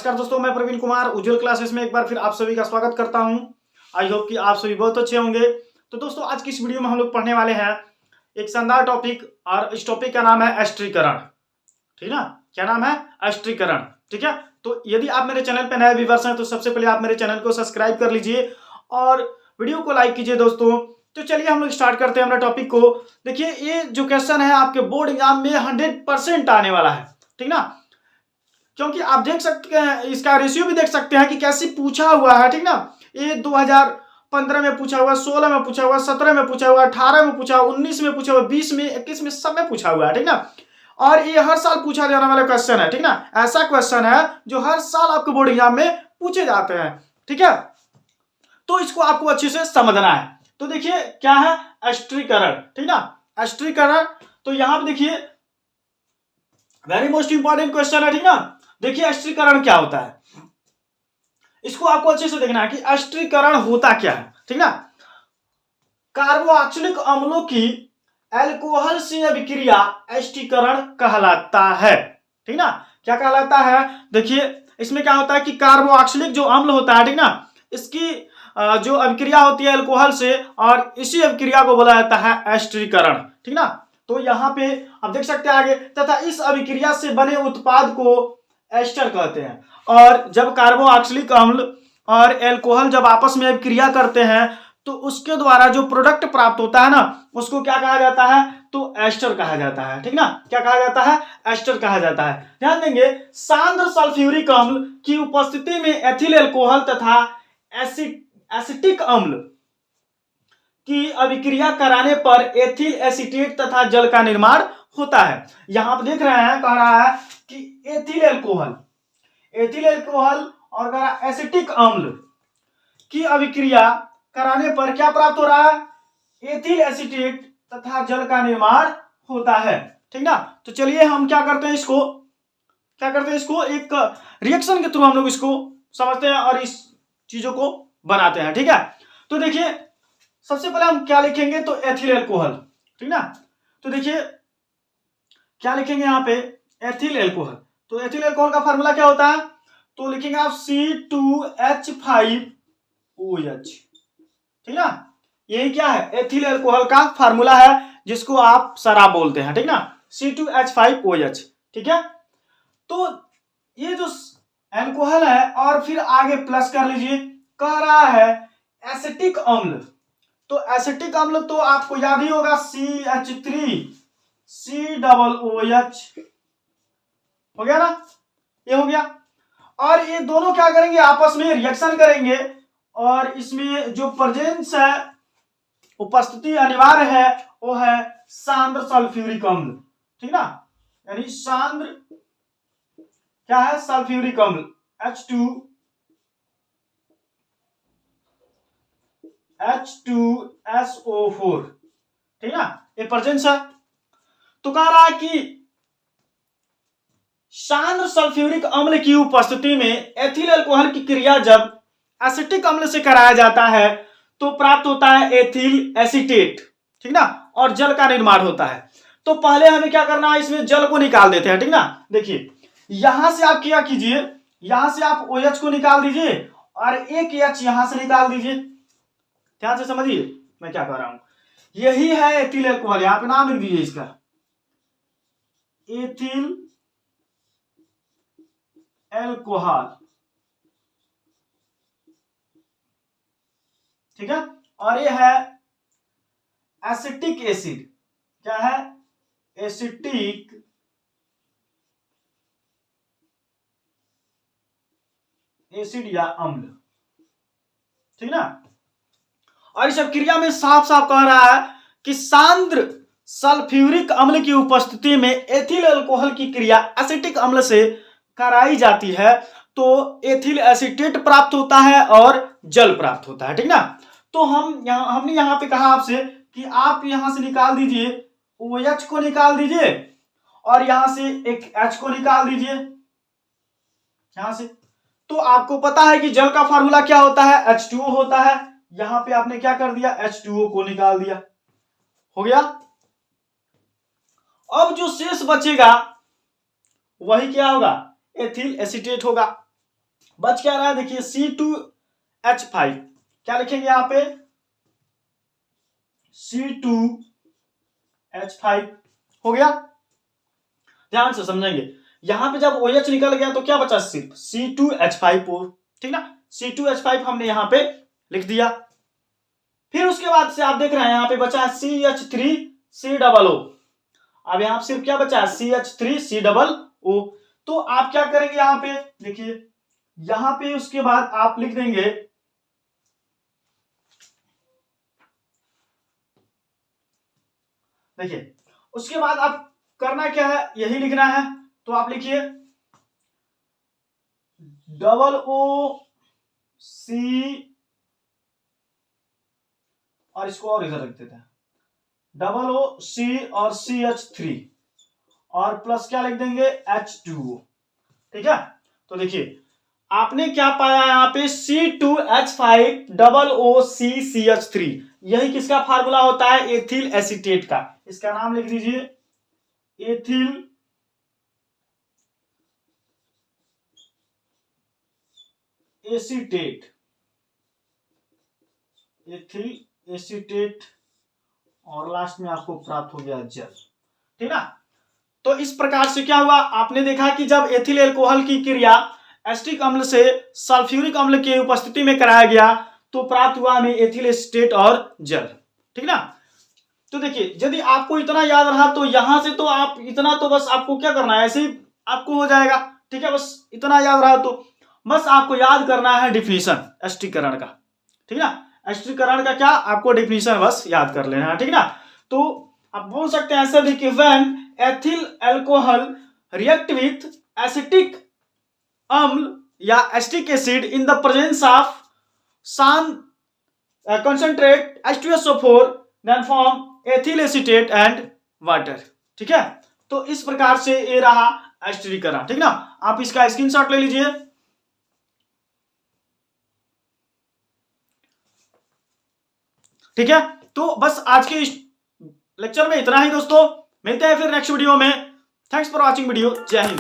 नमस्कार दोस्तों, मैं प्रवीण कुमार उज्जवल क्लासेस में एक बार फिर आप सभी का स्वागत करता हूं। आई होप कि आप सभी बहुत अच्छे होंगे। तो दोस्तों, आज की इस वीडियो में हम लोग पढ़ने वाले हैं एक शानदार टॉपिक, और इस टॉपिक का नाम है अस्ट्रीकरण। ठीक ना, क्या नाम है? अस्ट्रीकरण। ठीक है, तो यदि आप मेरे चैनल पर नए व्यूअर्स हैं तो सबसे पहले आप मेरे चैनल को सब्सक्राइब कर लीजिए और वीडियो को लाइक कीजिए दोस्तों। तो चलिए हम लोग स्टार्ट करते हैं अपने टॉपिक को। देखिए, ये जो क्वेश्चन है आपके बोर्ड एग्जाम में 100% आने वाला है। ठीक ना, क्योंकि आप देख सकते हैं, इसका रेशियो भी देख सकते हैं कि कैसे पूछा हुआ है। ठीक ना, ये 2015 में पूछा हुआ, 16 में पूछा हुआ, 17 में पूछा हुआ, 18 में पूछा हुआ, 19 में पूछा हुआ, 20 में, 21 में, सब में पूछा हुआ है। ठीक ना, और ये हर साल पूछा जाने वाला क्वेश्चन है। ठीक ना, ऐसा क्वेश्चन है जो हर साल आपके बोर्ड एग्जाम में पूछे जाते हैं। ठीक है, तो इसको आपको अच्छे से समझना है। तो देखिए क्या है अस्ट्रीकरण। ठीक ना, अस्ट्रीकरण, तो यहां पर देखिए वेरी मोस्ट इंपॉर्टेंट क्वेश्चन है। ठीक ना, देखिए अस्ट्रीकरण क्या होता है, इसको आपको अच्छे से देखना है कि अस्ट्रीकरण होता क्या है। ठीक ना, कार्बोक्सिलिक अम्लों की अल्कोहल से अभिक्रिया अस्ट्रीकरण कहलाता है। ठीक ना, क्या कहलाता है? देखिए इसमें क्या होता है कि कार्बोक्सिलिक जो अम्ल होता है, ठीक ना, इसकी जो अभिक्रिया होती है अल्कोहल से, और इसी अभिक्रिया को बोला जाता है अस्ट्रीकरण। ठीक ना, तो यहाँ पे आप देख सकते हैं आगे, तथा इस अभिक्रिया से बने उत्पाद को एस्टर कहते हैं। और जब कार्बोक्सिलिक अम्ल और अल्कोहल जब आपस में अभिक्रिया करते हैं तो उसके द्वारा जो प्रोडक्ट प्राप्त होता है ना, उसको क्या कहा जाता है? तो एस्टर कहा जाता है। ठीक ना, क्या कहा जाता है? एस्टर कहा जाता है। ध्यान देंगे, सांद्र सल्फ्यूरिक अम्ल की उपस्थिति में एथिल अल्कोहल तथा एसिटिक अम्ल की अभिक्रिया कराने पर एथिल एसीटेट तथा जल का निर्माण होता है। यहां पर देख रहे हैं, कह रहा है कि एथिल अल्कोहल और कह रहा एसिटिक अम्ल की अभिक्रिया कराने पर क्या प्राप्त हो रहा है? एथिल एसीटेट तथा जल का निर्माण होता है। ठीक ना, तो चलिए हम क्या करते हैं, इसको एक रिएक्शन के थ्रू हम लोग इसको समझते हैं और इस चीजों को बनाते हैं। ठीक है, तो देखिए सबसे पहले हम क्या लिखेंगे? तो एथिल अल्कोहल। ठीक ना, तो देखिए क्या लिखेंगे यहाँ पे? Ethyl alcohol. तो एथिल अल्कोहल का फार्मूला क्या होता है? तो लिखेंगे आप C2H5OH। ठीक ना, यही क्या है? एथिल अल्कोहल का फार्मूला है, जिसको आप शराब बोलते हैं। ठीक ना, C2H5OH। ठीक है, तो ये जो अल्कोहल है, और फिर आगे प्लस कर लीजिए, कह रहा है एसिटिक अम्ल। तो एसिटिक अम्ल तो आपको याद ही होगा, CH3COOH। हो गया ना, ये हो गया। और ये दोनों क्या करेंगे? आपस में रिएक्शन करेंगे, और इसमें जो प्रेजेंस है, उपस्थिति अनिवार्य है, वो है सांद्र सल्फ्यूरिक अम्ल। ठीक ना, यानी सांद्र क्या है? सल्फ्यूरिक अम्ल H2SO4। ठीक ना, ये प्रेजेंस है। तो कह रहा है कि सांद्र सल्फ्यूरिक अम्ल की उपस्थिति में एथिल अल्कोहल की क्रिया जब एसिटिक अम्ल से कराया जाता है तो प्राप्त होता है एथिल एसीटेट। ठीक ना, और जल का निर्माण होता है। तो पहले हमें क्या करना है? इसमें जल को निकाल देते हैं। ठीक ना, देखिए यहां से आप क्या कीजिए, यहां से आप OH को निकाल दीजिए और एक H यहां से निकाल दीजिए। ध्यान से समझिए मैं क्या कह रहा हूं। यही है एथिल अल्कोहल, यहां पे नाम लिख दीजिए इसका, एथिल अल्कोहल। ठीक है, और ये है एसिटिक एसिड। क्या है? एसिटिक एसिड या अम्ल। ठीक ना, और इस क्रिया में साफ साफ कह रहा है कि सांद्र सल्फ्यूरिक अम्ल की उपस्थिति में एथिल अल्कोहल की क्रिया एसिटिक अम्ल से कराई जाती है तो एथिल एसीटेट प्राप्त होता है और जल प्राप्त होता है। ठीक ना, तो हमने यहां पे कहा आपसे कि आप यहां से निकाल दीजिए, OH को निकाल दीजिए और यहां से एक H को निकाल दीजिए यहां से। तो आपको पता है कि जल का फार्मूला क्या होता है? H2O होता है। यहां पे आपने क्या कर दिया? H2O को निकाल दिया। हो गया। अब जो शेष बचेगा वही क्या होगा? एथिल एसीटेट होगा। बच क्या रहा है, देखिए C2H5, क्या लिखेंगे यहाँ पे, C2H5 हो गया। ध्यान से समझेंगे, यहां पे जब OH निकल गया तो क्या बचा, सिर्फ C2H5O, ठीक ना। C2H5 हमने यहां पे लिख दिया। फिर उसके बाद से आप देख रहे हैं यहां पे बचा है CH3COO। अब यहां पे सिर्फ क्या बचा है, CH3COO। तो आप क्या करेंगे यहां पे, देखिए यहां पे उसके बाद आप लिख देंगे, देखिए उसके बाद आप करना क्या है, यही लिखना है। तो आप लिखिए OOC, और इसको और इधर रख देते हैं, OOC और CH3 और प्लस क्या लिख देंगे, H2O, ठीक है। तो देखिए आपने क्या पाया यहां पे, C2H5OOCCH3, यही किसका फार्मूला होता है, एथिल एसीटेट का। इसका नाम लिख दीजिए एथिल एसीटेट, एथिल एसीटेट, और लास्ट में आपको प्राप्त हो गया जल, ठीक ना। तो इस प्रकार से क्या हुआ, आपने देखा कि जब एथिल एल्कोहल की क्रिया एसिटिक अम्ल से सल्फ्यूरिक अम्ल की उपस्थिति में कराया गया तो प्राप्त हुआ हमें एथिल एसीटेट और जल, ठीक ना। तो देखिए यदि आपको इतना याद रहा तो यहां से तो आप इतना तो बस आपको क्या करना है, ऐसे ही आपको हो जाएगा, ठीक है। बस इतना याद रहा तो बस आपको याद करना है डिफिनीशन एस्टिकरण का, ठीक ना। एस्टिकरण का क्या आपको डिफिनीशन बस याद कर लेना है, ठीक ना। तो आप बोल सकते हैं ऐसे भी कि when ethyl alcohol react with acetic अम्ल या acetic acid in the presence of सान concentrate H2SO4 then form ethyl acetate and water, ठीक है। तो इस प्रकार से ये रहा एस्टिरीकरण, ठीक ना। आप इसका स्क्रीनशॉट ले लीजिए, ठीक है। तो बस आज के इस लेक्चर में इतना ही दोस्तों, मिलते हैं फिर नेक्स्ट वीडियो में। थैंक्स फॉर वॉचिंग वीडियो, जय हिंद।